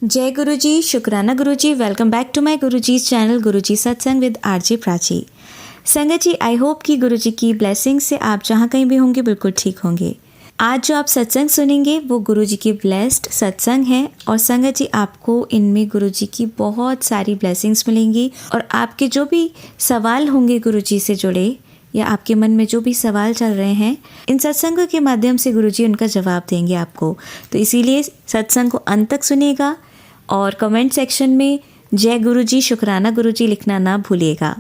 जय गुरु जी, शुक्राना गुरु जी। Welcome back to my Guru ji channel गुरु जी सत्संग विद आरजे प्राची। संगत जी, आई होप कि गुरु जी की ब्लेसिंग से आप जहाँ कहीं भी होंगे बिल्कुल ठीक होंगे। आज जो आप सत्संग सुनेंगे वो गुरु जी की ब्लेस्ड सत्संग है और संगत जी आपको इनमें गुरु जी की बहुत सारी ब्लेसिंग्स मिलेंगी और आपके जो भी सवाल होंगे गुरु जी से जुड़े या आपके मन में जो भी सवाल चल रहे हैं, इन सत्संगों के माध्यम से गुरुजी उनका जवाब देंगे आपको। तो इसीलिए सत्संग को अंत तक सुनिएगा और कमेंट सेक्शन में जय गुरुजी, शुक्राना गुरुजी लिखना ना भूलिएगा।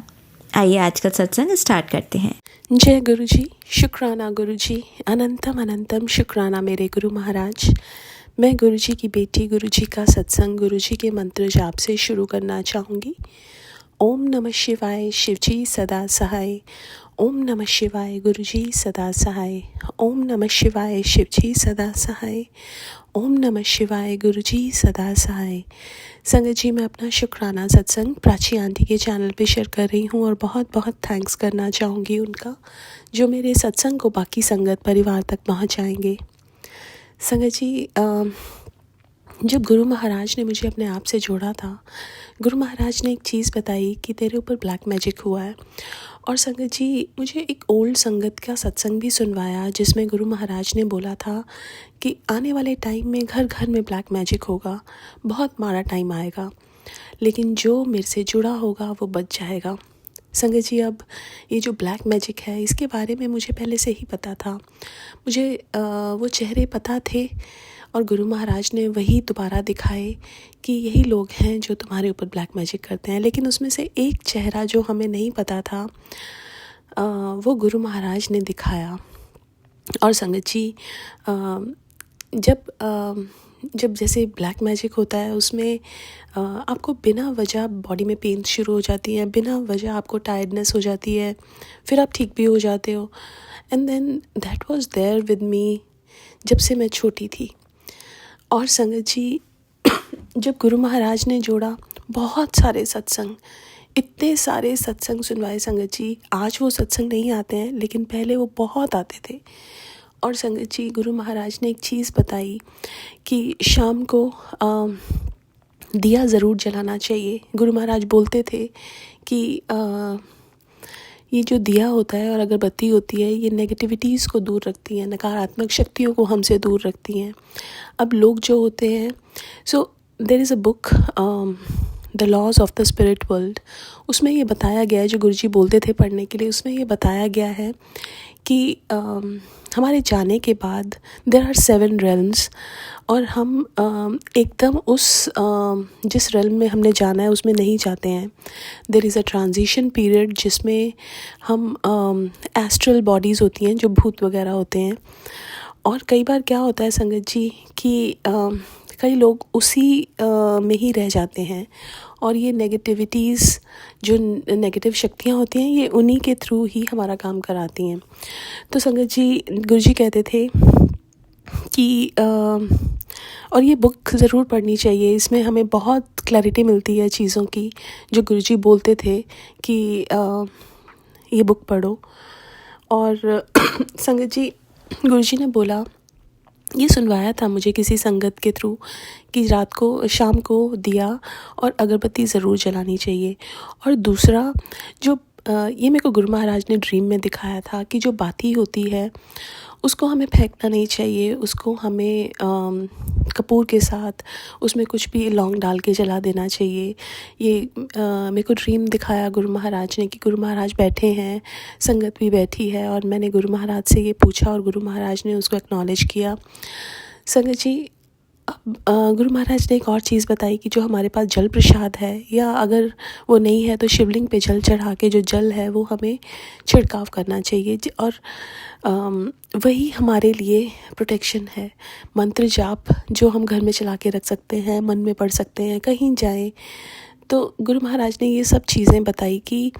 आइए आज का सत्संग स्टार्ट करते हैं। जय गुरुजी, शुक्राना गुरुजी, अनंतम अनंतम शुक्राना मेरे गुरु महाराज। मैं गुरुजी की बेटी गुरुजी का सत्संग गुरुजी के मंत्र जाप से शुरू करना चाहूँगी। ओम नमः शिवाय, शिवजी सदा सहाय। ओम नमः शिवाय, गुरुजी सदा सहाय। ओम नमः शिवाय, शिवजी सदा सहाय। ओम नमः शिवाय, गुरुजी सदा सहाय। संगत जी, मैं अपना शुक्राना सत्संग प्राची आंटी के चैनल पे शेयर कर रही हूँ और बहुत बहुत थैंक्स करना चाहूँगी उनका, जो मेरे सत्संग को बाकी संगत परिवार तक पहुँचाएंगे। संगत जी, जब गुरु महाराज ने मुझे अपने आप से जोड़ा था, गुरु महाराज ने एक चीज़ बताई कि तेरे ऊपर ब्लैक मैजिक हुआ है। और संगत जी, मुझे एक ओल्ड संगत का सत्संग भी सुनवाया जिसमें गुरु महाराज ने बोला था कि आने वाले टाइम में घर घर में ब्लैक मैजिक होगा, बहुत माड़ा टाइम आएगा, लेकिन जो मेरे से जुड़ा होगा वो बच जाएगा। संगत जी, अब ये जो ब्लैक मैजिक है इसके बारे में मुझे पहले से ही पता था। मुझे वो चेहरे पता थे और गुरु महाराज ने वही दोबारा दिखाए कि यही लोग हैं जो तुम्हारे ऊपर ब्लैक मैजिक करते हैं। लेकिन उसमें से एक चेहरा जो हमें नहीं पता था, वो गुरु महाराज ने दिखाया। और संगत जी, जब जैसे ब्लैक मैजिक होता है उसमें आपको बिना वजह बॉडी में पेन शुरू हो जाती है, बिना वजह आपको टायर्डनेस हो जाती है, फिर आप ठीक भी हो जाते हो। And then that was there with me जब से मैं छोटी थी। और संगत जी, जब गुरु महाराज ने जोड़ा, बहुत सारे सत्संग, इतने सारे सत्संग सुनवाए संगत जी। आज वो सत्संग नहीं आते हैं लेकिन पहले वो बहुत आते थे। और संगत जी, गुरु महाराज ने एक चीज़ बताई कि शाम को दिया ज़रूर जलाना चाहिए। गुरु महाराज बोलते थे कि ये जो दिया होता है और अगरबत्ती होती है, ये नेगेटिविटीज़ को दूर रखती हैं, नकारात्मक शक्तियों को हमसे दूर रखती हैं। अब लोग जो होते हैं, so there is a book the laws of the spirit world, उसमें ये बताया गया है, जो गुरुजी बोलते थे पढ़ने के लिए, उसमें ये बताया गया है कि हमारे जाने के बाद देयर आर 7 रेल्म्स और हम एकदम उस जिस रेल्म में हमने जाना है उसमें नहीं जाते हैं। There is a transition period जिसमें हम एस्ट्रल बॉडीज़ होती हैं, जो भूत वगैरह होते हैं। और कई बार क्या होता है संगत जी कि कई लोग उसी में ही रह जाते हैं और ये नेगेटिविटीज़, जो नेगेटिव शक्तियाँ होती हैं, ये उन्हीं के थ्रू ही हमारा काम कराती हैं। तो संगत जी, गुरुजी कहते थे कि और ये बुक ज़रूर पढ़नी चाहिए, इसमें हमें बहुत क्लैरिटी मिलती है चीज़ों की, जो गुरुजी बोलते थे कि ये बुक पढ़ो। और संगत जी, गुरुजी ने बोला, ये सुनवाया था मुझे किसी संगत के थ्रू कि रात को, शाम को दिया और अगरबत्ती ज़रूर जलानी चाहिए। और दूसरा, जो ये मेरे को गुरु महाराज ने ड्रीम में दिखाया था कि जो बाती होती है उसको हमें फेंकना नहीं चाहिए, उसको हमें कपूर के साथ उसमें कुछ भी लौंग डाल के जला देना चाहिए। ये मेरे को ड्रीम दिखाया गुरु महाराज ने कि गुरु महाराज बैठे हैं, संगत भी बैठी है, और मैंने गुरु महाराज से ये पूछा और गुरु महाराज ने उसको एक्नॉलेज किया। संगत जी, अब गुरु महाराज ने एक और चीज़ बताई कि जो हमारे पास जल प्रसाद है, या अगर वो नहीं है तो शिवलिंग पे जल चढ़ा के जो जल है वो हमें छिड़काव करना चाहिए। और वही हमारे लिए प्रोटेक्शन है। मंत्र जाप जो हम घर में चला के रख सकते हैं, मन में पढ़ सकते हैं, कहीं जाएं तो गुरु महाराज ने ये सब चीज़ें बताई कि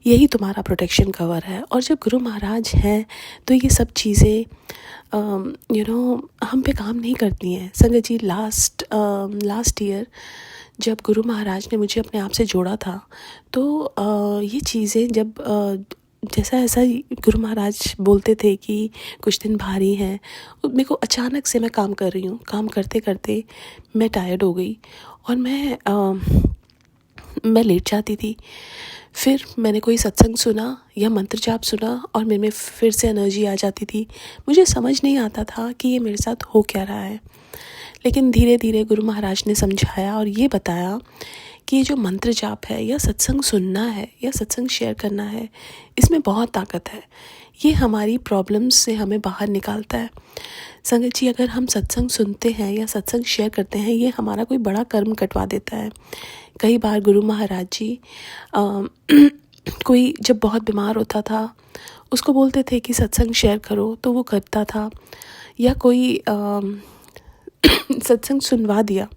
यही तुम्हारा प्रोटेक्शन कवर है। और जब गुरु महाराज हैं तो ये सब चीज़ें हम पे काम नहीं करती हैं। संगत जी, लास्ट ईयर जब गुरु महाराज ने मुझे अपने आप से जोड़ा था, तो ये चीज़ें जब जैसा ऐसा ही गुरु महाराज बोलते थे कि कुछ दिन भारी हैं। मेरे को अचानक से मैं काम कर रही हूँ, काम करते करते मैं टायर्ड हो गई और मैं लेट जाती थी। फिर मैंने कोई सत्संग सुना या मंत्र जाप सुना और मेरे में फिर से एनर्जी आ जाती थी। मुझे समझ नहीं आता था कि ये मेरे साथ हो क्या रहा है, लेकिन धीरे धीरे गुरु महाराज ने समझाया और ये बताया कि ये जो मंत्र जाप है या सत्संग सुनना है या सत्संग शेयर करना है, इसमें बहुत ताकत है। ये हमारी प्रॉब्लम्स से हमें बाहर निकालता है। संगत जी, अगर हम सत्संग सुनते हैं या सत्संग शेयर करते हैं, ये हमारा कोई बड़ा कर्म कटवा देता है। कई बार गुरु महाराज जी कोई जब बहुत बीमार होता था उसको बोलते थे कि सत्संग शेयर करो, तो वो करता था। या कोई सत्संग सुनवा दिया,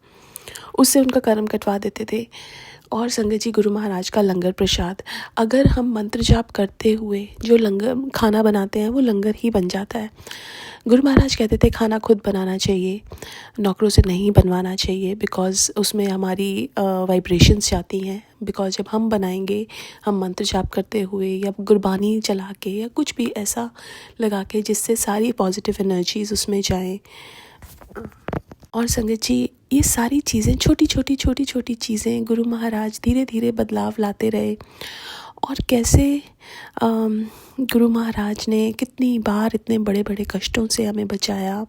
उससे उनका कर्म कटवा देते थे। और संगत जी, गुरु महाराज का लंगर प्रसाद, अगर हम मंत्र जाप करते हुए जो लंगर खाना बनाते हैं वो लंगर ही बन जाता है। गुरु महाराज कहते थे खाना खुद बनाना चाहिए, नौकरों से नहीं बनवाना चाहिए, बिकॉज़ उसमें हमारी वाइब्रेशंस जाती हैं। बिकॉज़ जब हम बनाएंगे, हम मंत्र जाप करते हुए या गुरबानी चला के या कुछ भी ऐसा लगा के जिससे सारी पॉजिटिव एनर्जीज उसमें जाएं। और संगत जी, ये सारी चीज़ें छोटी छोटी चीज़ें गुरु महाराज धीरे धीरे बदलाव लाते रहे। और कैसे गुरु महाराज ने कितनी बार इतने बड़े बड़े कष्टों से हमें बचाया,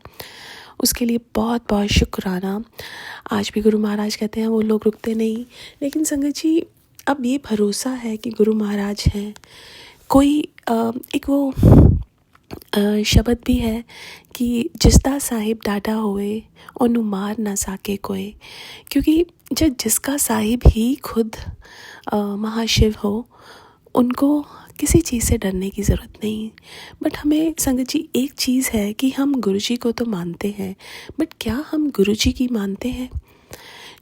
उसके लिए बहुत बहुत शुक्राना। आज भी गुरु महाराज कहते हैं वो लोग रुकते नहीं, लेकिन संगत जी अब ये भरोसा है कि गुरु महाराज हैं। कोई एक वो शब्द भी है कि जिसदा साहिब डाटा होए और मार ना साके कोई, क्योंकि जब जिसका साहिब ही खुद महाशिव हो, उनको किसी चीज़ से डरने की ज़रूरत नहीं। बट हमें संगत जी एक चीज़ है कि हम गुरुजी को तो मानते हैं, बट क्या हम गुरुजी की मानते हैं?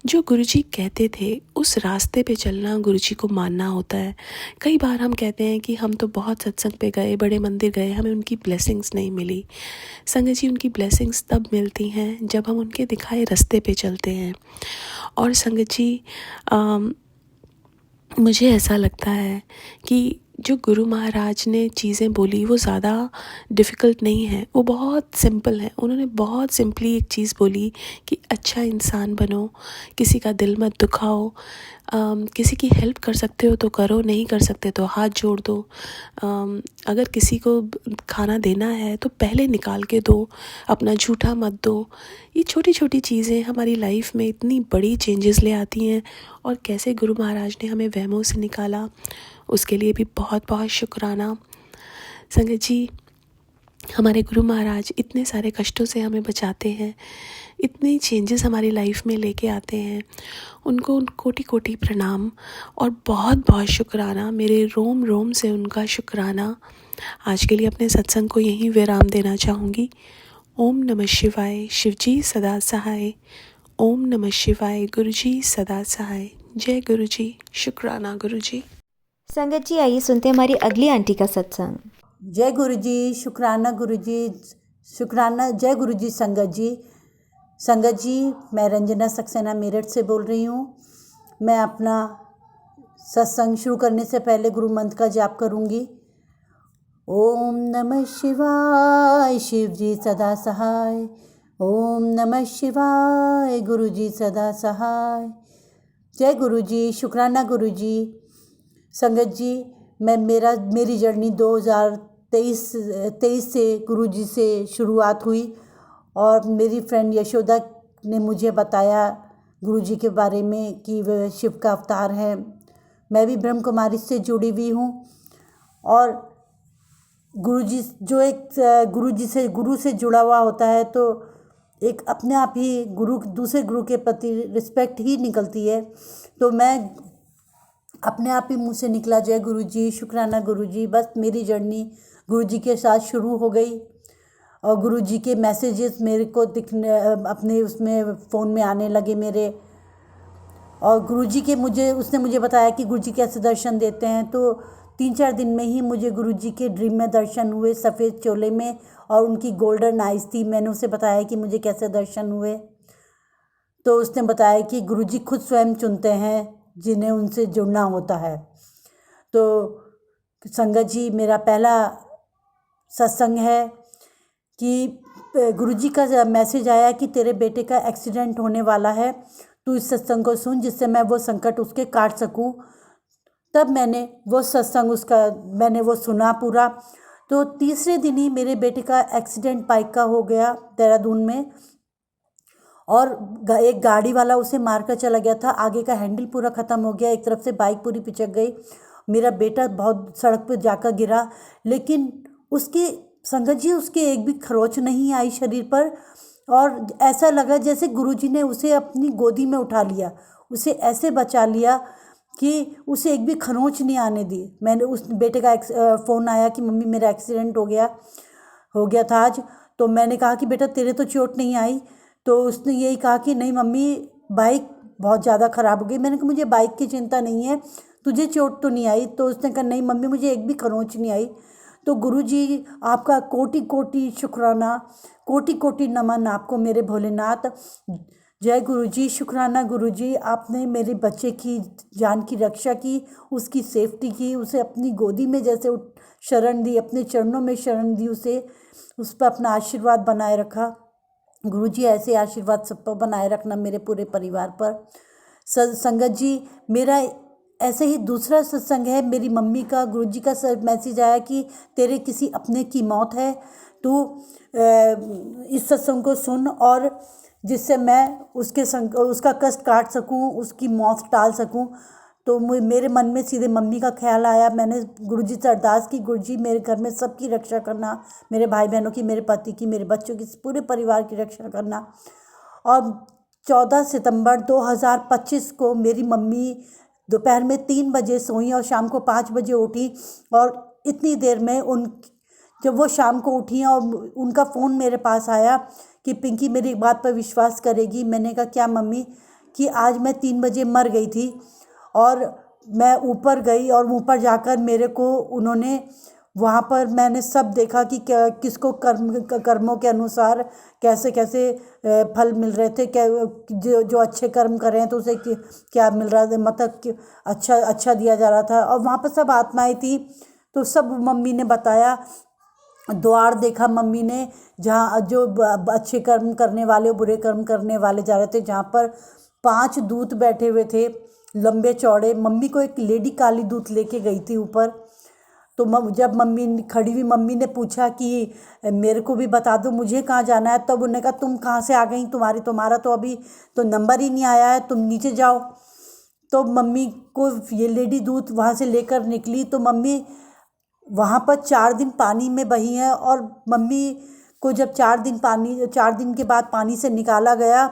जो गुरुजी कहते थे उस रास्ते पे चलना गुरुजी को मानना होता है। कई बार हम कहते हैं कि हम तो बहुत सत्संग पे गए, बड़े मंदिर गए, हमें उनकी ब्लेसिंग्स नहीं मिली। संगत जी, उनकी ब्लेसिंग्स तब मिलती हैं जब हम उनके दिखाए रास्ते पे चलते हैं। और संगत जी, मुझे ऐसा लगता है कि जो गुरु महाराज ने चीज़ें बोली वो ज़्यादा डिफ़िकल्ट नहीं है, वो बहुत सिंपल है। उन्होंने बहुत सिंपली एक चीज़ बोली कि अच्छा इंसान बनो, किसी का दिल मत दुखाओ, किसी की हेल्प कर सकते हो तो करो, नहीं कर सकते तो हाथ जोड़ दो। अगर किसी को खाना देना है तो पहले निकाल के दो, अपना झूठा मत दो। ये छोटी छोटी चीज़ें हमारी लाइफ में इतनी बड़ी चेंजेस ले आती हैं। और कैसे गुरु महाराज ने हमें वहमों से निकाला, उसके लिए भी बहुत बहुत शुक्राना। संगत जी, हमारे गुरु महाराज इतने सारे कष्टों से हमें बचाते हैं, इतनी चेंजेस हमारी लाइफ में लेके आते हैं, उनको कोटि कोटि प्रणाम और बहुत बहुत शुक्राना। मेरे रोम रोम से उनका शुक्राना। आज के लिए अपने सत्संग को यहीं विराम देना चाहूँगी। ओम नमः शिवाय, शिवजी सदा सहाय। ओम नमः शिवाय, गुरुजी सदा सहाय। जय गुरुजी, शुक्राना गुरुजी। संगत जी, आइए सुनते हैं हमारी अगली आंटी का सत्संग। जय गुरुजी, शुक्राना गुरुजी, शुक्राना। जय गुरुजी संगत जी। संगत जी, मैं रंजना सक्सेना मेरठ से बोल रही हूँ। मैं अपना सत्संग शुरू करने से पहले गुरु मंत्र का जाप करूँगी। ओम नमः शिवाय, शिव जी सदा सहाय। ओम नमः शिवाय, गुरु जी सदा सहाय। जय गुरुजी, शुक्राना गुरुजी। संगत जी, मेरी जर्नी 2023 से गुरुजी से शुरुआत हुई और मेरी फ्रेंड यशोदा ने मुझे बताया गुरुजी के बारे में कि वह शिव का अवतार है। मैं भी ब्रह्म कुमारी से जुड़ी हुई हूँ और गुरुजी जो एक गुरु से जुड़ा हुआ होता है तो एक अपने आप ही दूसरे गुरु के प्रति रिस्पेक्ट ही निकलती है। तो मैं अपने आप ही मुँह से निकला जय गुरुजी, शुक्राना गुरुजी। बस मेरी जर्नी गुरुजी के साथ शुरू हो गई और गुरुजी के मैसेजेस मेरे को दिखने अपने उसमें फ़ोन में आने लगे मेरे। और गुरुजी के उसने मुझे बताया कि गुरुजी कैसे दर्शन देते हैं। तो 3-4 दिन में ही मुझे गुरुजी के ड्रीम में दर्शन हुए, सफ़ेद चोले में, और उनकी गोल्डन आइज़ थी। मैंने उसे बताया कि मुझे कैसे दर्शन हुए, तो उसने बताया कि गुरुजी खुद स्वयं चुनते हैं जिन्हें उनसे जुड़ना होता है। तो संगत जी, मेरा पहला सत्संग है कि गुरुजी का मैसेज आया कि तेरे बेटे का एक्सीडेंट होने वाला है, तू इस सत्संग को सुन जिससे मैं वो संकट उसके काट सकूं। तब मैंने वो सत्संग मैंने वो सुना पूरा। तो तीसरे दिन ही मेरे बेटे का एक्सीडेंट बाइक का हो गया देहरादून में, और एक गाड़ी वाला उसे मारकर चला गया था। आगे का हैंडल पूरा ख़त्म हो गया, एक तरफ से बाइक पूरी पिचक गई। मेरा बेटा बहुत सड़क पर जाकर गिरा, लेकिन उसकी संगत जी उसके एक भी खरोच नहीं आई शरीर पर, और ऐसा लगा जैसे गुरुजी ने उसे अपनी गोदी में उठा लिया, उसे ऐसे बचा लिया कि उसे एक भी खरोंच नहीं आने दी। मैंने उस बेटे का फ़ोन आया कि मम्मी मेरा एक्सीडेंट हो गया था आज। तो मैंने कहा कि बेटा तेरे तो चोट नहीं आई। तो उसने यही कहा कि नहीं मम्मी, बाइक बहुत ज़्यादा ख़राब हो गई। मैंने कहा मुझे बाइक की चिंता नहीं है, तुझे चोट तो नहीं आई? तो उसने कहा नहीं मम्मी, मुझे एक भी खरोंच नहीं आई। तो गुरुजी आपका कोटि कोटि शुक्राना, कोटि कोटि नमन आपको मेरे भोलेनाथ। जय गुरुजी, शुक्राना गुरुजी, आपने मेरे बच्चे की जान की रक्षा की, उसकी सेफ्टी की, उसे अपनी गोदी में जैसे शरण दी, अपने चरणों में शरण दी, उस पर अपना आशीर्वाद बनाए रखा। गुरुजी ऐसे आशीर्वाद सब पर बनाए रखना मेरे पूरे परिवार पर। संगत जी, मेरा ऐसे ही दूसरा सत्संग है मेरी मम्मी का। गुरुजी का मैसेज आया कि तेरे किसी अपने की मौत है, तू इस सत्संग को सुन, और जिससे मैं उसका कष्ट काट सकूं, उसकी मौत टाल सकूं। तो मेरे मन में सीधे मम्मी का ख्याल आया। मैंने गुरुजी से अरदास की, गुरुजी मेरे घर में सबकी रक्षा करना, मेरे भाई बहनों की, मेरे पति की, मेरे बच्चों की, पूरे परिवार की रक्षा करना। और 14 सितंबर 2025 को मेरी मम्मी दोपहर में 3 बजे सोई और शाम को 5 बजे उठी, और इतनी देर में जब वो शाम को उठी और उनका फ़ोन मेरे पास आया कि पिंकी मेरी एक बात पर विश्वास करेगी। मैंने कहा क्या मम्मी? कि आज मैं 3 बजे मर गई थी, और मैं ऊपर गई, और ऊपर जाकर मेरे को उन्होंने वहाँ पर मैंने सब देखा कि किसको कर्मों के अनुसार कैसे कैसे फल मिल रहे थे। क्या जो अच्छे कर्म कर रहे हैं तो उसे क्या मिल रहा था, मतलब कि अच्छा दिया जा रहा था। और वहाँ पर सब आत्माएं थी, तो सब मम्मी ने बताया। द्वार देखा मम्मी ने, जहाँ जो अच्छे कर्म करने वाले बुरे कर्म करने वाले जा रहे थे, जहाँ पर 5 दूत बैठे हुए थे लंबे चौड़े। मम्मी को एक लेडी काली दूत लेके गई थी ऊपर। तो जब मम्मी खड़ी हुई, मम्मी ने पूछा कि मेरे को भी बता दो मुझे कहाँ जाना है। तब उन्होंने कहा तुम कहाँ से आ गई, तुम्हारा तो अभी तो नंबर ही नहीं आया है, तुम नीचे जाओ। तो मम्मी को ये लेडी दूत वहाँ से लेकर निकली। तो मम्मी वहाँ पर 4 दिन पानी में बही हैं, और मम्मी को जब 4 दिन के बाद पानी से निकाला गया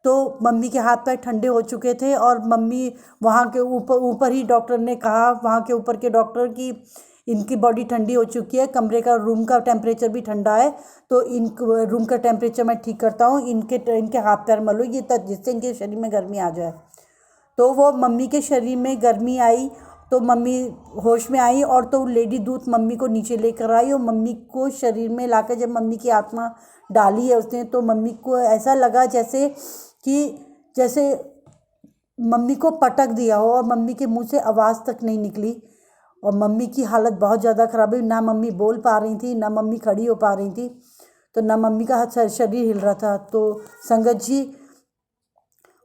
तो मम्मी के हाथ पैर ठंडे हो चुके थे। और मम्मी वहाँ के ऊपर ही डॉक्टर ने कहा, वहाँ के ऊपर के डॉक्टर, कि इनकी बॉडी ठंडी हो चुकी है, कमरे का रूम का टेम्परेचर भी ठंडा है, तो इन रूम का टेम्परेचर मैं ठीक करता हूँ, इनके हाथ पैर मलो ये तक, जिससे इनके शरीर में गर्मी आ जाए। तो वो मम्मी के शरीर में गर्मी आई, तो मम्मी होश में आई, और तो लेडी दूत मम्मी को नीचे लेकर आई, और मम्मी को शरीर में लाकर जब मम्मी की आत्मा डाली है उसने, तो मम्मी को ऐसा लगा जैसे मम्मी को पटक दिया हो, और मम्मी के मुंह से आवाज़ तक नहीं निकली। और मम्मी की हालत बहुत ज़्यादा ख़राब हुई, ना मम्मी बोल पा रही थी, ना मम्मी खड़ी हो पा रही थी, तो ना मम्मी का शरीर हिल रहा था। तो संगत जी,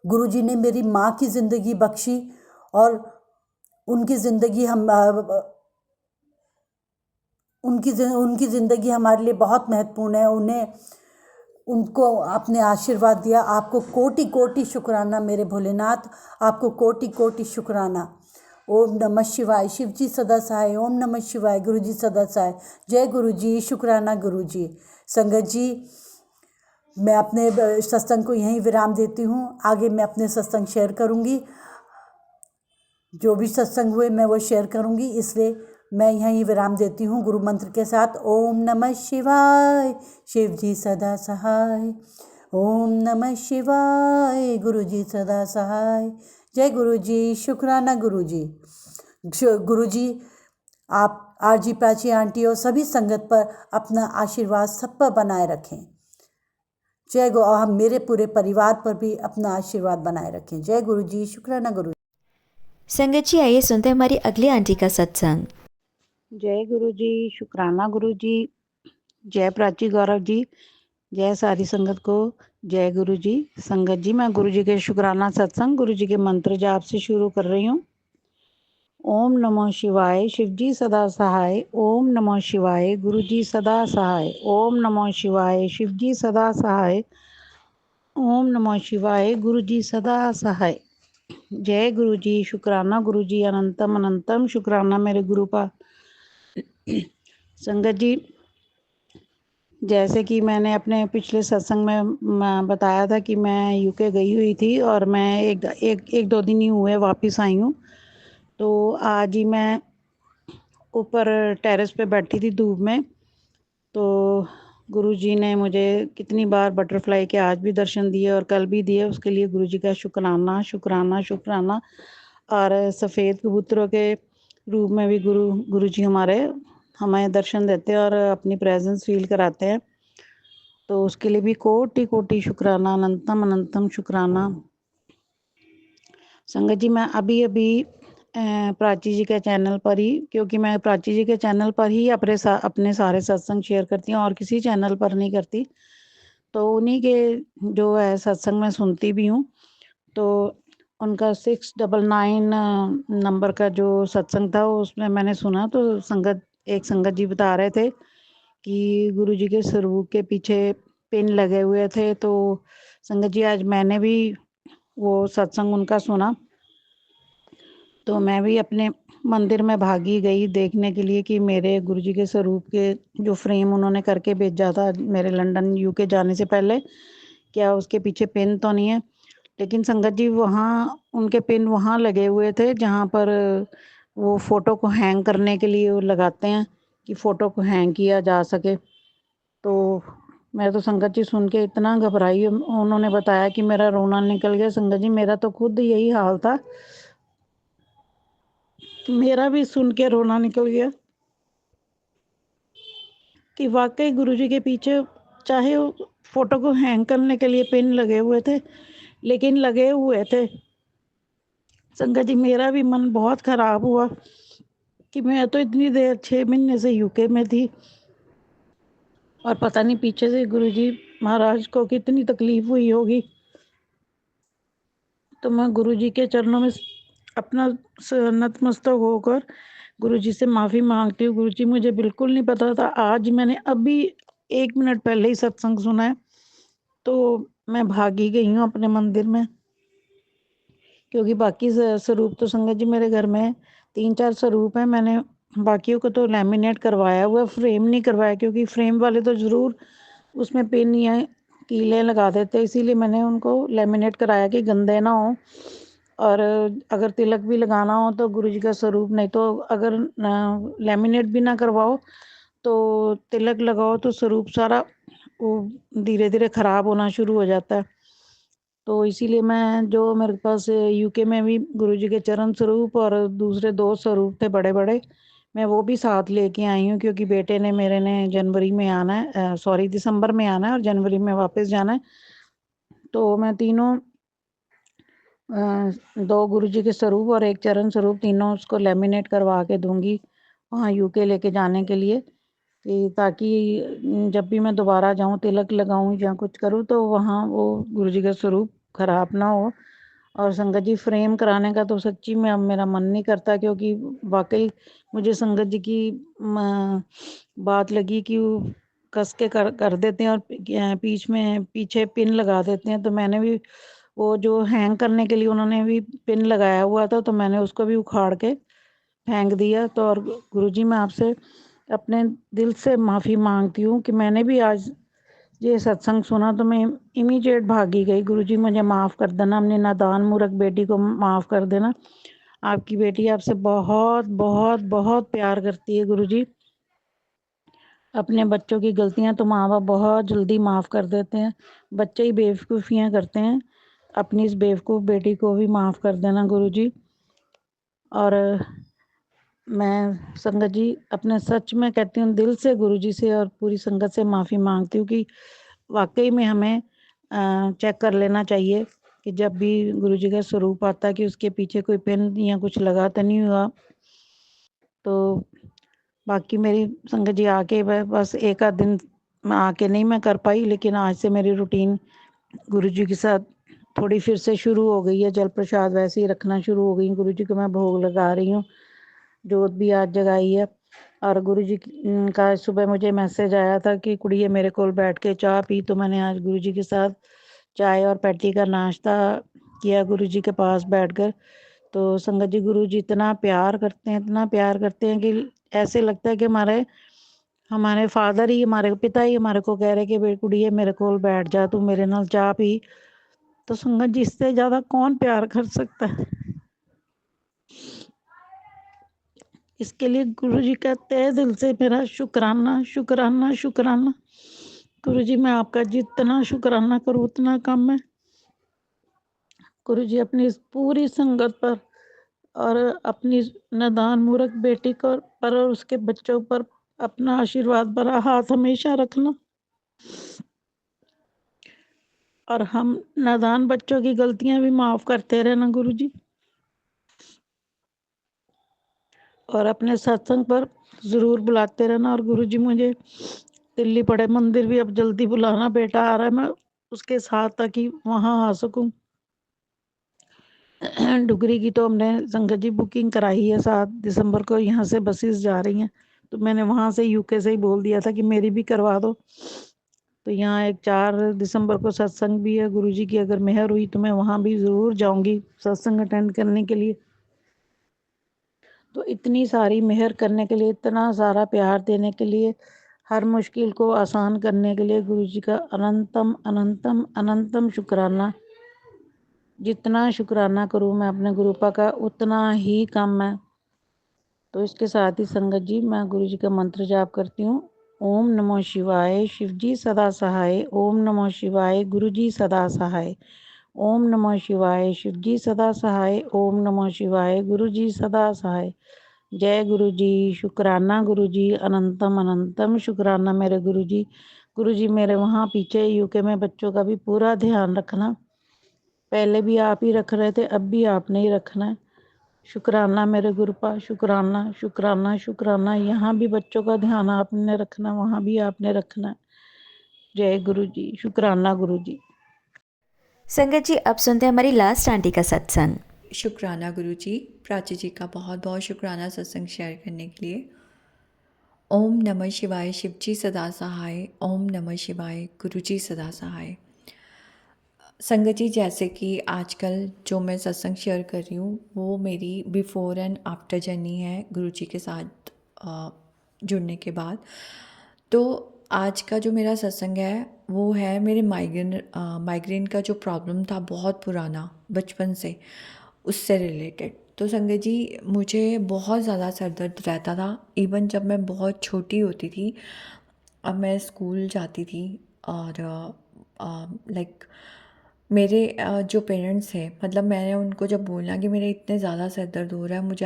गुरुजी ने मेरी माँ की ज़िंदगी बख्शी, और उनकी ज़िंदगी उनकी ज़िंदगी हमारे लिए बहुत महत्वपूर्ण है। उनको आपने आशीर्वाद दिया, आपको कोटि कोटि शुक्राना मेरे भोलेनाथ, आपको कोटि कोटि शुक्राना। ओम नमः शिवाय। शिव जी सदा सहाय। ओम नमः शिवाय। गुरु जी सदा सहाय। जय गुरु जी, शुक्राना गुरु जी। संगत जी, मैं अपने सत्संग को यहीं विराम देती हूँ। आगे मैं अपने सत्संग शेयर करूँगी, जो भी सत्संग हुए मैं वो शेयर करूँगी, इसलिए मैं यहीं विराम देती हूँ गुरु मंत्र के साथ। ओम नमः शिवाय। शिव जी सदा सहाय। ओम नमः शिवाय। गुरु जी सदा सहाय। जय गुरु जी, शुक्राना गुरु जी। गुरु जी, आप आरजी प्राची आंटी और सभी संगत पर अपना आशीर्वाद सब पर बनाए रखें। जय गो, और हम मेरे पूरे परिवार पर भी अपना आशीर्वाद बनाए रखें। जय गुरु जी, शुक्राना गुरु। संगत जी, आइए सुनते हैं हमारी अगली आंटी का सत्संग। जय गुरु जी, शुक्राना गुरु जी, जय प्राची गौरव जी, जय सारी संगत को, जय गुरु जी। संगत जी, मैं गुरु जी के शुक्राना सत्संग गुरु जी के मंत्र जाप से शुरू कर रही हूँ। ओम नमः शिवाय, शिव जी सदा सहाय। ओम नमः शिवाय, गुरु जी सदा सहाय। ओम नमः शिवाय, शिव जी सदा सहाय। ओम नमः शिवाय, गुरु जी सदा सहाय। जय गुरु जी, शुक्राना गुरु जी, अनंतम अनंतम शुक्राना मेरे गुरु पा। संगत जी, जैसे कि मैंने अपने पिछले सत्संग में बताया था कि मैं यूके गई हुई थी और मैं एक दो दिन ही हुए वापस आई हूँ। तो आज ही मैं ऊपर टेरेस पे बैठी थी धूप में, तो गुरुजी ने मुझे कितनी बार बटरफ्लाई के आज भी दर्शन दिए और कल भी दिए। उसके लिए गुरुजी का शुक्राना शुक्राना शुक्राना। और सफ़ेद कबूतरों के रूप में भी गुरुजी हमारे हमें दर्शन देते हैं और अपनी प्रेजेंस फील कराते हैं। तो उसके लिए भी कोटि कोटि शुक्राना, अनंतम अनंतम शुक्राना। संगत जी, मैं अभी अभी प्राची जी के चैनल पर ही, क्योंकि मैं प्राची जी के चैनल पर ही अपने सारे सत्संग शेयर करती हूँ और किसी चैनल पर नहीं करती। तो उन्हीं के जो है सत्संग में सुनती भी हूँ। तो उनका 699 नंबर का जो सत्संग था उसमें मैंने सुना, तो एक संगत जी बता रहे थे कि गुरु जी के स्वरूप के पीछे पिन लगे हुए थे। तो संगत जी, आज मैंने भी वो सत्संग उनका सुना, तो मैं भी अपने मंदिर में भागी गई देखने के लिए कि मेरे गुरुजी के स्वरूप के जो फ्रेम उन्होंने करके भेजा था मेरे लंदन यूके जाने से पहले, क्या उसके पीछे पिन तो नहीं है। लेकिन संगत जी, वहाँ उनके पिन वहाँ लगे हुए थे जहाँ पर वो फ़ोटो को हैंग करने के लिए वो लगाते हैं कि फ़ोटो को हैंग किया जा सके। तो मैं तो संगत जी सुन के इतना घबराई, उन्होंने बताया कि मेरा रोना निकल गया। संगत जी, मेरा तो खुद यही हाल था, मेरा भी सुन के रोना निकल गया कि वाकई गुरुजी के पीछे चाहे वो फोटो को हैंग करने के लिए पिन लगे हुए थे, लेकिन लगे हुए थे। संगत जी, मेरा भी मन बहुत खराब हुआ कि मैं तो इतनी देर 6 महीने से यूके में थी और पता नहीं पीछे से गुरुजी महाराज को कितनी तकलीफ हुई होगी। तो मैं गुरुजी के चरणों में अपना नतमस्तक होकर गुरुजी से माफ़ी मांगती हूँ। गुरुजी, मुझे बिल्कुल नहीं पता था, आज मैंने अभी 1 मिनट पहले ही सत्संग सुना है, तो मैं भागी गई हूँ अपने मंदिर में, क्योंकि बाकी स्वरूप तो संगत जी मेरे घर में 3-4 स्वरूप हैं। मैंने बाकियों को तो लैमिनेट करवाया हुआ, फ्रेम नहीं करवाया, क्योंकि फ्रेम वाले तो ज़रूर उसमें पिन या कीलें लगा देते, इसीलिए मैंने उनको लैमिनेट कराया कि गंदे ना हो। और अगर तिलक भी लगाना हो तो गुरुजी का स्वरूप, नहीं तो अगर लैमिनेट भी ना करवाओ तो तिलक लगाओ तो स्वरूप सारा वो धीरे धीरे ख़राब होना शुरू हो जाता है। तो इसीलिए मैं, जो मेरे पास यूके में भी गुरुजी के चरण स्वरूप और दूसरे 2 स्वरूप थे बड़े बड़े, मैं वो भी साथ लेके आई हूँ, क्योंकि बेटे ने मेरे ने जनवरी में आना है, सॉरी दिसंबर में आना है और जनवरी में वापस जाना है। तो मैं तीनों 2 गुरुजी के स्वरूप और 1 चरण स्वरूप, तीनों उसको लैमिनेट करवा के दूंगी वहाँ यूके लेके जाने के लिए, कि ताकि जब भी मैं दोबारा जाऊँ, तिलक लगाऊँ या कुछ करूँ, तो वहाँ वो गुरुजी का स्वरूप खराब ना हो। और संगत जी, फ्रेम कराने का तो सच्ची में अब मेरा मन नहीं करता, क्योंकि वाकई मुझे संगत जी की बात लगी कि वो कस के कर देते हैं और पीछे पिन लगा देते हैं। तो मैंने भी वो जो हैंग करने के लिए उन्होंने भी पिन लगाया हुआ था, तो मैंने उसको भी उखाड़ के फेंक दिया। तो और गुरुजी, मैं आपसे अपने दिल से माफ़ी मांगती हूँ कि मैंने भी आज ये सत्संग सुना तो मैं इमीडिएट भागी गई। गुरुजी, मुझे माफ़ कर देना, अपनी नादान मूर्ख बेटी को माफ़ कर देना। आपकी बेटी आपसे बहुत बहुत बहुत प्यार करती है गुरुजी। अपने बच्चों की गलतियां तो माँ बाप बहुत जल्दी माफ़ कर देते हैं, बच्चे ही बेवकूफ़ियाँ करते हैं। अपनी इस बेवकूफ़ बेटी को भी माफ़ कर देना गुरुजी। और मैं संगत जी अपने सच में कहती हूँ, दिल से गुरुजी से और पूरी संगत से माफ़ी मांगती हूँ कि वाकई में हमें चेक कर लेना चाहिए कि जब भी गुरुजी का स्वरूप आता है कि उसके पीछे कोई पिन या कुछ लगा तो नहीं हुआ। तो बाकी मेरी संगत जी आके बस एक आध दिन मैं आके नहीं मैं कर पाई, लेकिन आज से मेरी रूटीन गुरुजी के साथ थोड़ी फिर से शुरू हो गई है। जल प्रसाद वैसे ही रखना शुरू हो गई, गुरुजी को मैं भोग लगा रही हूँ, जोत भी आज जगाई है। और गुरुजी का सुबह मुझे मैसेज आया था कि कुड़िए मेरे कोल बैठ के चाय पी, तो मैंने आज गुरुजी के साथ चाय और पैटी का नाश्ता किया गुरुजी के पास बैठकर। तो संगत जी गुरुजी इतना प्यार करते हैं, इतना प्यार करते हैं कि ऐसे लगता है कि हमारे फादर ही, हमारे पिता ही हमारे को कह रहे कि बे कुड़िए मेरे कोल बैठ जा, तू मेरे नाल चाह पी। तो संगत जी इससे ज्यादा कौन प्यार कर सकता है। इसके लिए गुरुजी का तहे दिल से मेरा शुक्राना शुक्राना शुक्राना। गुरुजी मैं आपका जितना शुक्राना करूँ उतना कम है। गुरुजी अपनी इस पूरी संगत पर और अपनी नादान मूर्ख बेटी पर और उसके बच्चों पर अपना आशीर्वाद भरा हाथ हमेशा रखना। और हम नादान बच्चों की गलतियां भी माफ करते रहना गुरुजी। और अपने सत्संग पर जरूर बुलाते रहना। और गुरुजी मुझे दिल्ली बड़े मंदिर भी अब जल्दी बुलाना, बेटा आ रहा है, मैं उसके साथ ताकि वहां आ सकूं। डुगरी की तो हमने संगत जी बुकिंग कराई है, 7 दिसंबर को यहाँ से बसेस जा रही हैं, तो मैंने वहां से यूके से ही बोल दिया था कि मेरी भी करवा दो। तो यहाँ एक 4 दिसंबर को सत्संग भी है, गुरुजी की अगर मेहर हुई तो मैं वहां भी जरूर जाऊंगी सत्संग अटेंड करने के लिए। तो इतनी सारी मेहर करने के लिए, इतना सारा प्यार देने के लिए, हर मुश्किल को आसान करने के लिए गुरुजी का अनंतम अनंतम अनंतम शुक्राना। जितना शुक्राना करूँ मैं अपने गुरुपा का उतना ही कम है। तो इसके साथ ही संगत जी मैं गुरुजी का मंत्र जाप करती हूँ। ओम नमो शिवाय, शिवजी सदा सहाय। ओम नमो शिवाय, गुरुजी सदा सहाय। ओम नमो शिवाय, शिवजी सदा सहाय। ओम नमो शिवाय, गुरुजी सदा सहाय। जय गुरुजी, शुक्राना गुरुजी, अनंतम अनंतम शुक्राना मेरे गुरुजी। गुरुजी मेरे वहाँ पीछे यूके में बच्चों का भी पूरा ध्यान रखना। पहले भी आप ही रख रहे थे, अब भी आपने ही रखना है। शुक्राना मेरे गुरुपा, शुक्राना शुक्राना शुक्राना। यहाँ भी बच्चों का ध्यान आपने रखना, वहाँ भी आपने रखना। जय गुरुजी, शुक्राना गुरुजी। संगत जी अब सुनते हैं हमारी लास्ट आंटी का सत्संग। शुक्राना गुरुजी। प्राची जी का बहुत बहुत शुक्राना सत्संग शेयर करने के लिए। ओम नमः शिवाय, शिवजी सदा सहाय। ओम नमः शिवाय, गुरुजी सदा सहाय। संगत जी जैसे कि आजकल जो मैं सत्संग शेयर कर रही हूँ वो मेरी बिफ़ोर एंड आफ्टर जर्नी है गुरुजी के साथ जुड़ने के बाद। तो आज का जो मेरा सत्संग है वो है मेरे माइग्रेन का जो प्रॉब्लम था बहुत पुराना बचपन से, उससे रिलेटेड। तो संगत जी मुझे बहुत ज़्यादा सर दर्द रहता था इवन जब मैं बहुत छोटी होती थी। अब मैं स्कूल जाती थी और लाइक मेरे जो पेरेंट्स हैं, मतलब मैंने उनको जब बोला कि मेरे इतने ज़्यादा सर दर्द हो रहा है, मुझे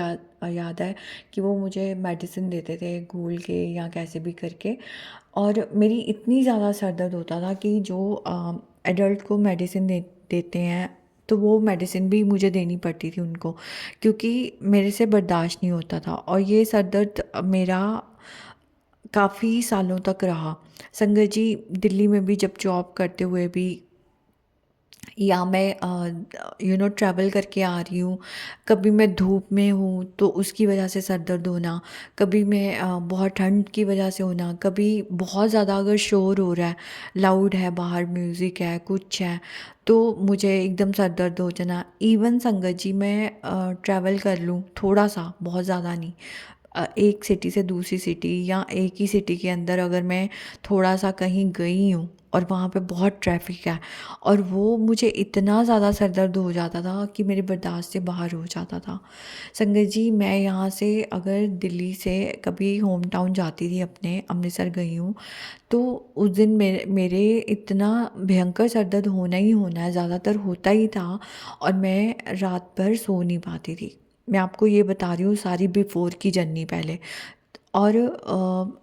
याद है कि वो मुझे मेडिसिन देते थे घोल के या कैसे भी करके। और मेरी इतनी ज़्यादा सर दर्द होता था कि जो एडल्ट को मेडिसिन देते हैं तो वो मेडिसिन भी मुझे देनी पड़ती थी उनको, क्योंकि मेरे से बर्दाश्त नहीं होता था। और ये सर दर्द मेरा काफ़ी सालों तक रहा। संगत जी दिल्ली में भी जब जॉब करते हुए भी, या मैं ट्रैवल करके आ रही हूँ, कभी मैं धूप में हूँ तो उसकी वजह से सर दर्द होना, कभी मैं बहुत ठंड की वजह से होना, कभी बहुत ज़्यादा अगर शोर हो रहा है, लाउड है बाहर, म्यूज़िक है, कुछ है, तो मुझे एकदम सर दर्द हो जाना। इवन संगत जी मैं ट्रैवल कर लूँ थोड़ा सा, बहुत ज़्यादा नहीं, एक सिटी से दूसरी सिटी या एक ही सिटी के अंदर अगर मैं थोड़ा सा कहीं गई हूँ और वहाँ पे बहुत ट्रैफिक है और वो मुझे इतना ज़्यादा सर दर्द हो जाता था कि मेरे बर्दाश्त से बाहर हो जाता था। संगत जी मैं यहाँ से अगर दिल्ली से कभी होम टाउन जाती थी अपने, अमृतसर गई हूँ, तो उस दिन मेरे इतना भयंकर सर दर्द होना ही होना है, ज़्यादातर होता ही था और मैं रात भर सो नहीं पाती थी। मैं आपको ये बता रही हूँ सारी बिफ़ोर की जर्नी पहले। और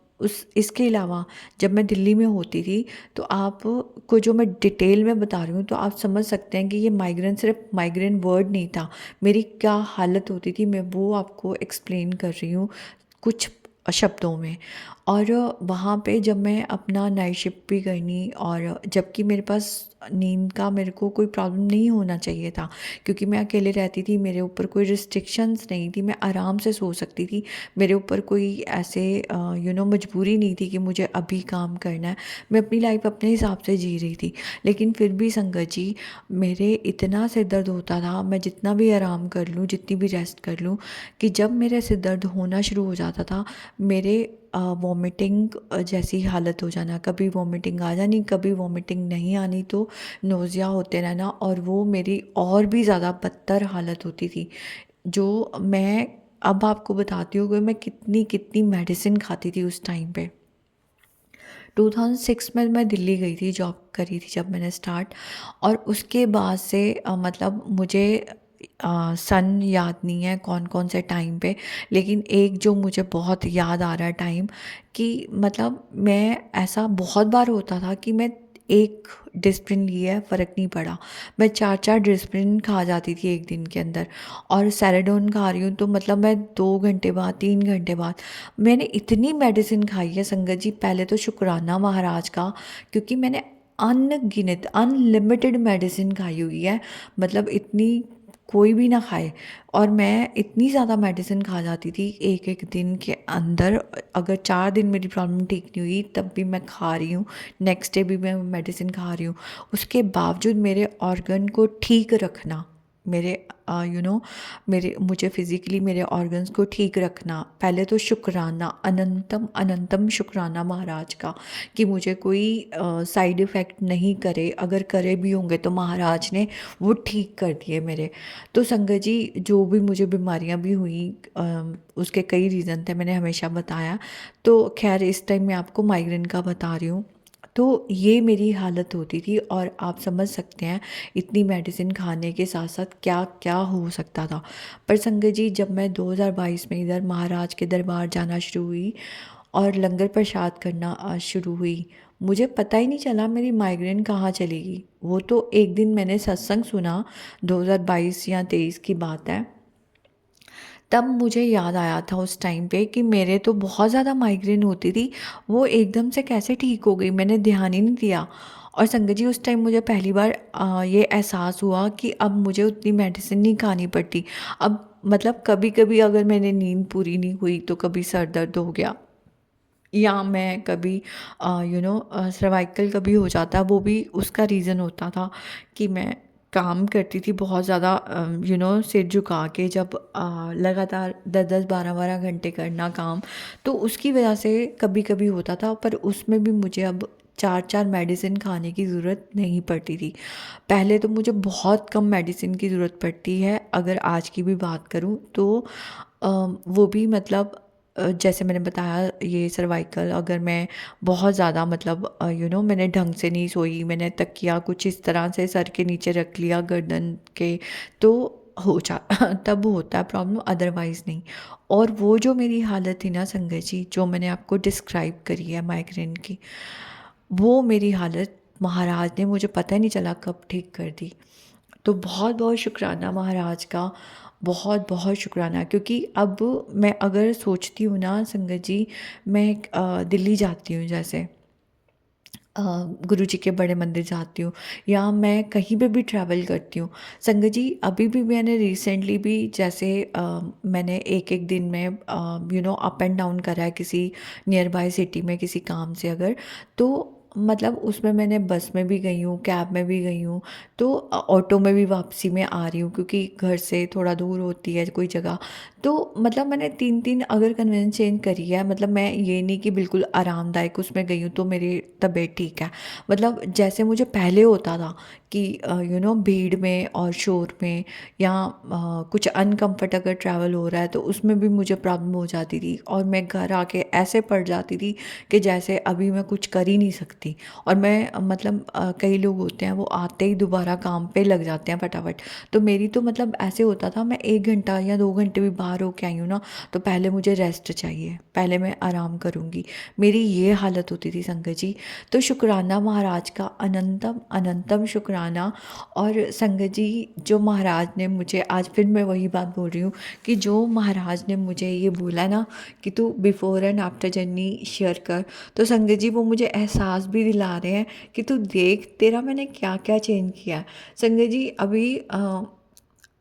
इसके अलावा जब मैं दिल्ली में होती थी तो आप को जो मैं डिटेल में बता रही हूँ तो आप समझ सकते हैं कि ये माइग्रेन सिर्फ माइग्रेन वर्ड नहीं था, मेरी क्या हालत होती थी, मैं वो आपको एक्सप्लेन कर रही हूँ। कुछ शब्दों में। और वहाँ पे जब मैं अपना नाइट शिफ्ट भी करनी, और जबकि मेरे पास नींद का मेरे को कोई प्रॉब्लम नहीं होना चाहिए था, क्योंकि मैं अकेले रहती थी, मेरे ऊपर कोई रिस्ट्रिक्शंस नहीं थी, मैं आराम से सो सकती थी, मेरे ऊपर कोई ऐसे मजबूरी नहीं थी कि मुझे अभी काम करना है। मैं अपनी लाइफ अपने हिसाब से जी रही थी। लेकिन फिर भी संगत जी, मेरे इतना सिर दर्द होता था, मैं जितना भी आराम कर लूँ, जितनी भी रेस्ट कर लूँ, कि जब मेरे सिर दर्द होना शुरू हो जाता था, मेरे वॉमिटिंग जैसी हालत हो जाना, कभी वॉमिटिंग आ जानी, कभी वॉमिटिंग नहीं आनी, तो नोज़िया होते रहना, और वो मेरी और भी ज़्यादा बदतर हालत होती थी। जो मैं अब आपको बताती हूँ कि मैं कितनी कितनी मेडिसिन खाती थी उस टाइम पे। 2006 में मैं दिल्ली गई थी, जॉब करी थी जब मैंने स्टार्ट। और उसके बाद से मतलब मुझे सन याद नहीं है कौन कौन से टाइम पे, लेकिन एक जो मुझे बहुत याद आ रहा है टाइम, कि मतलब मैं ऐसा बहुत बार होता था कि मैं एक डिस्प्रिन लिया है, फ़र्क नहीं पड़ा, मैं 4-4 डिस्प्रिन खा जाती थी एक दिन के अंदर। और सेराडोन खा रही हूँ तो मतलब मैं 2 घंटे बाद, 3 घंटे बाद, मैंने इतनी मेडिसिन खाई है संगत जी। पहले तो शुक्राना महाराज का, क्योंकि मैंने अनगिनत अनलिमिटेड मेडिसिन खाई हुई है, मतलब इतनी कोई भी ना खाए। और मैं इतनी ज़्यादा मेडिसिन खा जाती थी एक एक दिन के अंदर, अगर 4 दिन मेरी प्रॉब्लम ठीक नहीं हुई तब भी मैं खा रही हूँ, नेक्स्ट डे भी मैं मेडिसिन खा रही हूँ। उसके बावजूद मेरे ऑर्गन को ठीक रखना, मेरे मेरे मुझे फिज़िकली मेरे ऑर्गन्स को ठीक रखना, पहले तो शुक्राना, अनंतम अनंतम शुक्राना महाराज का, कि मुझे कोई साइड इफ़ेक्ट नहीं करे, अगर करे भी होंगे तो महाराज ने वो ठीक कर दिए मेरे। तो संगत जी, जो भी मुझे बीमारियां भी हुई, उसके कई रीज़न थे, मैंने हमेशा बताया। तो खैर इस टाइम मैं आपको माइग्रेन का बता रही हूँ। तो ये मेरी हालत होती थी, और आप समझ सकते हैं इतनी मेडिसिन खाने के साथ साथ क्या क्या हो सकता था। पर संगत जी, जब मैं 2022 में इधर महाराज के दरबार जाना शुरू हुई और लंगर प्रसाद करना शुरू हुई, मुझे पता ही नहीं चला मेरी माइग्रेन कहाँ चली गई। वो तो एक दिन मैंने सत्संग सुना, 2022 या 23 की बात है, तब मुझे याद आया था उस टाइम पे कि मेरे तो बहुत ज़्यादा माइग्रेन होती थी, वो एकदम से कैसे ठीक हो गई, मैंने ध्यान ही नहीं दिया। और संगत जी, उस टाइम मुझे पहली बार ये एहसास हुआ कि अब मुझे उतनी मेडिसिन नहीं खानी पड़ती। अब मतलब कभी कभी अगर मैंने नींद पूरी नहीं हुई तो कभी सर दर्द हो गया, या मैं कभी सर्वाइकल कभी हो जाता, वो भी उसका रीज़न होता था कि मैं काम करती थी बहुत ज़्यादा, सिर झुका के, जब लगातार 10-10 12-12 घंटे करना काम, तो उसकी वजह से कभी कभी होता था। पर उसमें भी मुझे अब 4-4 मेडिसिन खाने की ज़रूरत नहीं पड़ती थी। पहले तो मुझे बहुत कम मेडिसिन की ज़रूरत पड़ती है, अगर आज की भी बात करूँ तो वो भी मतलब जैसे मैंने बताया, ये सर्वाइकल, अगर मैं बहुत ज़्यादा मतलब मैंने ढंग से नहीं सोई, मैंने तकिया कुछ इस तरह से सर के नीचे रख लिया गर्दन के, तो हो जा तब होता है प्रॉब्लम, अदरवाइज़ नहीं। और वो जो मेरी हालत थी ना संगत जी, जो मैंने आपको डिस्क्राइब करी है माइग्रेन की, वो मेरी हालत महाराज ने मुझे पता ही नहीं चला कब ठीक कर दी। तो बहुत बहुत शुक्राना महाराज का, बहुत बहुत शुक्राना। क्योंकि अब मैं अगर सोचती हूँ ना संगत जी, मैं दिल्ली जाती हूँ, जैसे गुरु जी के बड़े मंदिर जाती हूँ, या मैं कहीं पे भी ट्रैवल करती हूँ संगत जी, अभी भी मैंने रिसेंटली भी जैसे मैंने एक एक दिन में अप एंड डाउन करा है किसी नियर बाय सिटी में किसी काम से, अगर तो मतलब उसमें मैंने बस में भी गई हूँ, कैब में भी गई हूँ, तो ऑटो में भी वापसी में आ रही हूँ, क्योंकि घर से थोड़ा दूर होती है कोई जगह। तो मतलब मैंने 3-3 अगर कन्वेंस चेंज करी है, मतलब मैं ये नहीं कि बिल्कुल आरामदायक उसमें गई हूँ तो मेरी तबीयत ठीक है। मतलब जैसे मुझे पहले होता था कि भीड़ में और शोर में, या कुछ अनकंफर्ट अगर ट्रैवल हो रहा है तो उसमें भी मुझे प्रॉब्लम हो जाती थी, और मैं घर आके ऐसे पड़ जाती थी कि जैसे अभी मैं कुछ कर ही नहीं सकती। सकती। और मैं मतलब कई लोग होते हैं वो आते ही दोबारा काम पे लग जाते हैं फटाफट। तो मेरी तो मतलब ऐसे होता था, मैं 1 घंटा या 2 घंटे भी बाहर होके आई हूँ ना, तो पहले मुझे रेस्ट चाहिए, पहले मैं आराम करूँगी, मेरी ये हालत होती थी संगत जी। तो शुक्राना महाराज का, अनंतम अनंतम शुक्राना। और संगत जी जो महाराज ने मुझे, आज फिर मैं वही बात बोल रही हूँ कि जो महाराज ने मुझे ये बोला ना कि तू before and after journey share कर, तो संगत जी वो मुझे एहसास भी दिला रहे हैं कि तू देख तेरा मैंने क्या क्या चेंज किया है। संगत जी अभी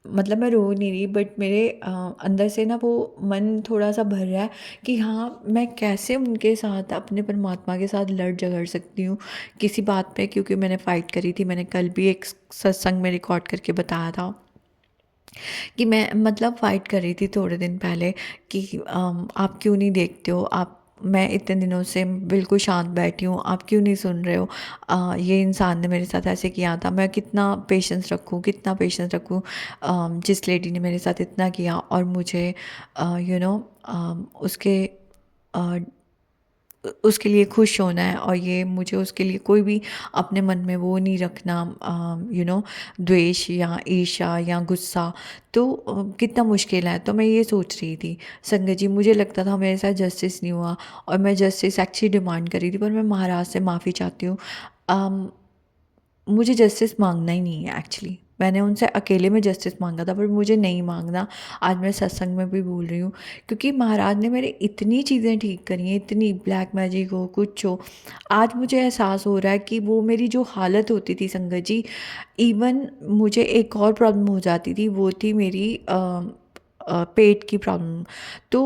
मतलब मैं रो नहीं रही, बट मेरे अंदर से ना वो मन थोड़ा सा भर रहा है कि हाँ मैं कैसे उनके साथ, अपने परमात्मा के साथ लड़ झगड़ सकती हूँ किसी बात पे, क्योंकि मैंने फ़ाइट करी थी। मैंने कल भी एक सत्संग में रिकॉर्ड करके बताया था कि मैं मतलब फ़ाइट कर रही थी थोड़े दिन पहले कि आप क्यों नहीं देखते हो, आप, मैं इतने दिनों से बिल्कुल शांत बैठी हूँ, आप क्यों नहीं सुन रहे हो, ये इंसान ने मेरे साथ ऐसे किया था, मैं कितना पेशेंस रखूँ, कितना पेशेंस रखूँ, जिस लेडी ने मेरे साथ इतना किया और मुझे यू नो उसके अ, उसके लिए खुश होना है, और ये मुझे उसके लिए कोई भी अपने मन में वो नहीं रखना, द्वेष या ईर्ष्या या गुस्सा। तो कितना मुश्किल है। तो मैं ये सोच रही थी संगत जी, मुझे लगता था मेरे साथ जस्टिस नहीं हुआ, और मैं जस्टिस एक्चुअली डिमांड करी थी, पर मैं महाराज से माफ़ी चाहती हूँ। मुझे जस्टिस मांगना ही नहीं है एक्चुअली, मैंने उनसे अकेले में जस्टिस मांगा था, पर मुझे नहीं मांगना। आज मैं सत्संग में भी बोल रही हूँ, क्योंकि महाराज ने मेरे इतनी चीज़ें ठीक करी हैं, इतनी ब्लैक मैजिक हो कुछ हो, आज मुझे एहसास हो रहा है कि वो मेरी जो हालत होती थी संगत जी, इवन मुझे एक और प्रॉब्लम हो जाती थी, वो थी मेरी पेट की प्रॉब्लम। तो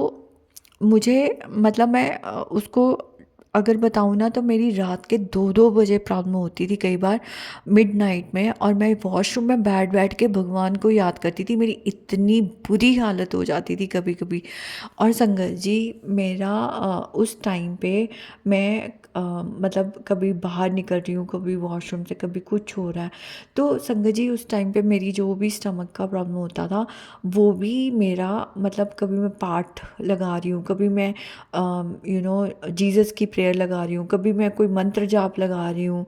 मुझे मतलब मैं उसको अगर बताऊँ ना, तो मेरी रात के 2-2 बजे प्रॉब्लम होती थी कई बार मिडनाइट में, और मैं वॉशरूम में बैठ बैठ के भगवान को याद करती थी, मेरी इतनी बुरी हालत हो जाती थी कभी कभी। और संगत जी मेरा उस टाइम पे मैं मतलब कभी बाहर निकल रही हूँ, कभी वॉशरूम से, कभी कुछ हो रहा है, तो संगत जी उस टाइम पे मेरी जो भी स्टमक का प्रॉब्लम होता था, वो भी मेरा मतलब कभी मैं पाठ लगा रही हूँ, कभी मैं जीसस की प्रेयर लगा रही हूँ, कभी मैं कोई मंत्र जाप लगा रही हूँ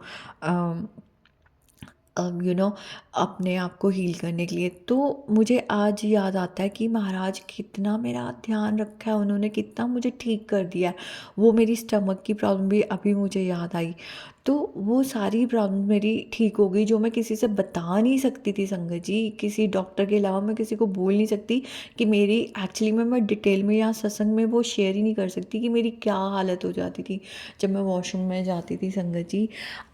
अपने आप को हील करने के लिए। तो मुझे आज याद आता है कि महाराज कितना मेरा ध्यान रखा है उन्होंने, कितना मुझे ठीक कर दिया है। वो मेरी स्टमक की प्रॉब्लम भी अभी मुझे याद आई, तो वो सारी प्रॉब्लम मेरी ठीक हो गई, जो मैं किसी से बता नहीं सकती थी संगत जी, किसी डॉक्टर के अलावा मैं किसी को बोल नहीं सकती कि मेरी एक्चुअली में, मैं डिटेल में या सत्संग में वो शेयर ही नहीं कर सकती कि मेरी क्या हालत हो जाती थी जब मैं वॉशरूम में जाती थी संगत जी।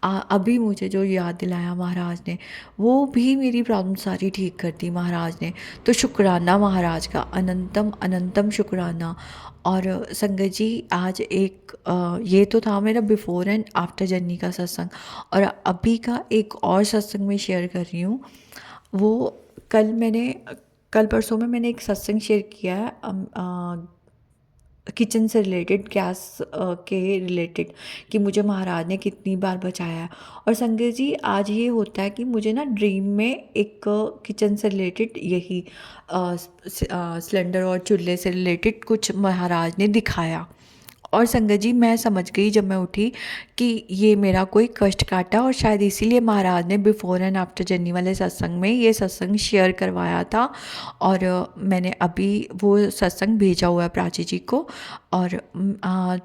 अभी मुझे जो याद दिलाया महाराज ने, वो भी मेरी प्रॉब्लम सारी ठीक कर दी महाराज ने। तो शुक्राना महाराज का, अनंतम अनंतम शुक्राना। और संगत जी आज एक ये तो था मेरा बिफ़ोर एंड आफ्टर जर्नी का सत्संग, और अभी का एक और सत्संग में शेयर कर रही हूँ। वो कल परसों में मैंने एक सत्संग शेयर किया है किचन से रिलेटेड, गैस के रिलेटेड, कि मुझे महाराज ने कितनी बार बचाया है। और संगत जी आज ये होता है कि मुझे ना ड्रीम में एक किचन से रिलेटेड यही सिलेंडर और चूल्हे से रिलेटेड कुछ महाराज ने दिखाया। और संगत जी मैं समझ गई जब मैं उठी कि ये मेरा कोई कष्ट काटा, और शायद इसीलिए महाराज ने बिफ़ोर एंड आफ्टर जर्नी वाले सत्संग में ये सत्संग शेयर करवाया था। और मैंने अभी वो सत्संग भेजा हुआ है प्राची जी को। और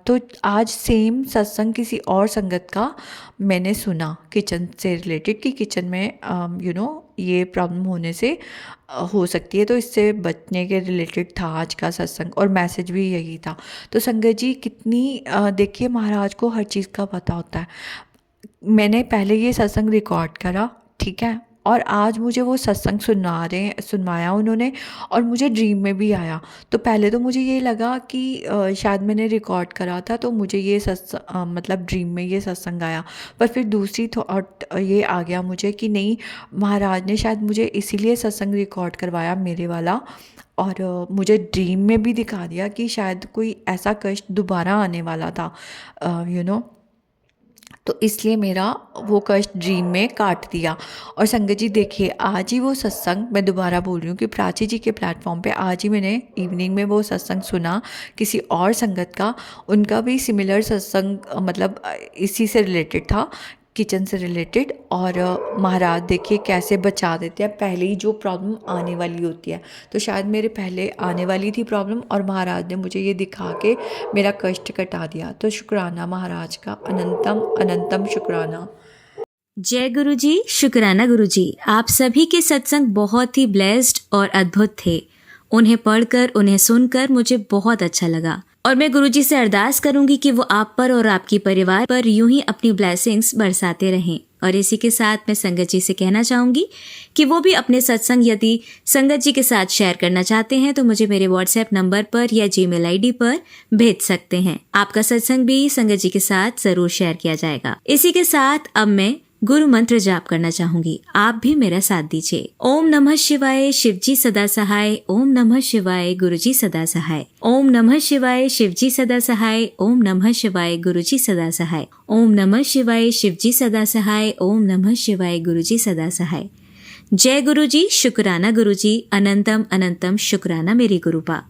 तो आज सेम सत्संग किसी और संगत का मैंने सुना किचन से रिलेटेड, कि किचन में ये प्रॉब्लम होने से हो सकती है, तो इससे बचने के रिलेटेड था आज का सत्संग, और मैसेज भी यही था। तो संगत जी कितनी देखिए महाराज को हर चीज़ का पता होता है। मैंने पहले ये सत्संग रिकॉर्ड करा, ठीक है, और आज मुझे वो सत्संग सुनवाया उन्होंने, और मुझे ड्रीम में भी आया। तो पहले तो मुझे ये लगा कि शायद मैंने रिकॉर्ड करा था, तो मुझे ये मतलब ड्रीम में ये सत्संग आया। पर फिर दूसरी थॉट ये आ गया मुझे कि नहीं, महाराज ने शायद मुझे इसीलिए सत्संग रिकॉर्ड करवाया मेरे वाला, और मुझे ड्रीम में भी दिखा दिया कि शायद कोई ऐसा कष्ट दोबारा आने वाला था, तो इसलिए मेरा वो कष्ट ड्रीम में काट दिया। और संगत जी देखिए, आज ही वो सत्संग, मैं दोबारा बोल रही हूँ कि प्राची जी के प्लेटफॉर्म पे आज ही मैंने इवनिंग में वो सत्संग सुना किसी और संगत का। उनका भी सिमिलर सत्संग मतलब इसी से रिलेटेड था, किचन से रिलेटेड। और महाराज देखिए कैसे बचा देते हैं, पहले ही जो प्रॉब्लम आने वाली होती है। तो शायद मेरे पहले आने वाली थी प्रॉब्लम और महाराज ने मुझे ये दिखा के मेरा कष्ट कटा दिया। तो शुक्राना महाराज का, अनंतम अनंतम शुक्राना। जय गुरु जी, शुक्राना गुरु जी। आप सभी के सत्संग बहुत ही ब्लेस्ड और अद्भुत थे। उन्हें पढ़कर, उन्हें सुनकर मुझे बहुत अच्छा लगा और मैं गुरु जी से अरदास करूंगी कि वो आप पर और आपके परिवार पर यूं ही अपनी ब्लेसिंग्स बरसाते रहें। और इसी के साथ मैं संगत जी से कहना चाहूंगी कि वो भी अपने सत्संग यदि संगत जी के साथ शेयर करना चाहते हैं तो मुझे मेरे व्हाट्सएप नंबर पर या जीमेल आईडी पर भेज सकते हैं। आपका सत्संग भी संगत जी के साथ जरूर शेयर किया जाएगा। इसी के साथ अब मैं गुरु मंत्र जाप करना चाहूंगी, आप भी मेरा साथ दीजिए। ओम नमः शिवाय, शिवजी सदा सहाय। ओम नमः शिवाय, गुरुजी सदा सहाय। ओम नमः शिवाय, शिवजी सदा सहाय। ओम नमः शिवाय, गुरुजी सदा सहाय। ओम नमः शिवाय, शिवजी सदा सहाय। ओम नमः शिवाय, गुरुजी सदा सहाय। जय गुरु जी, शुक्राना गुरु जी, अनंतम अनंतम शुक्राना मेरे गुरुपा।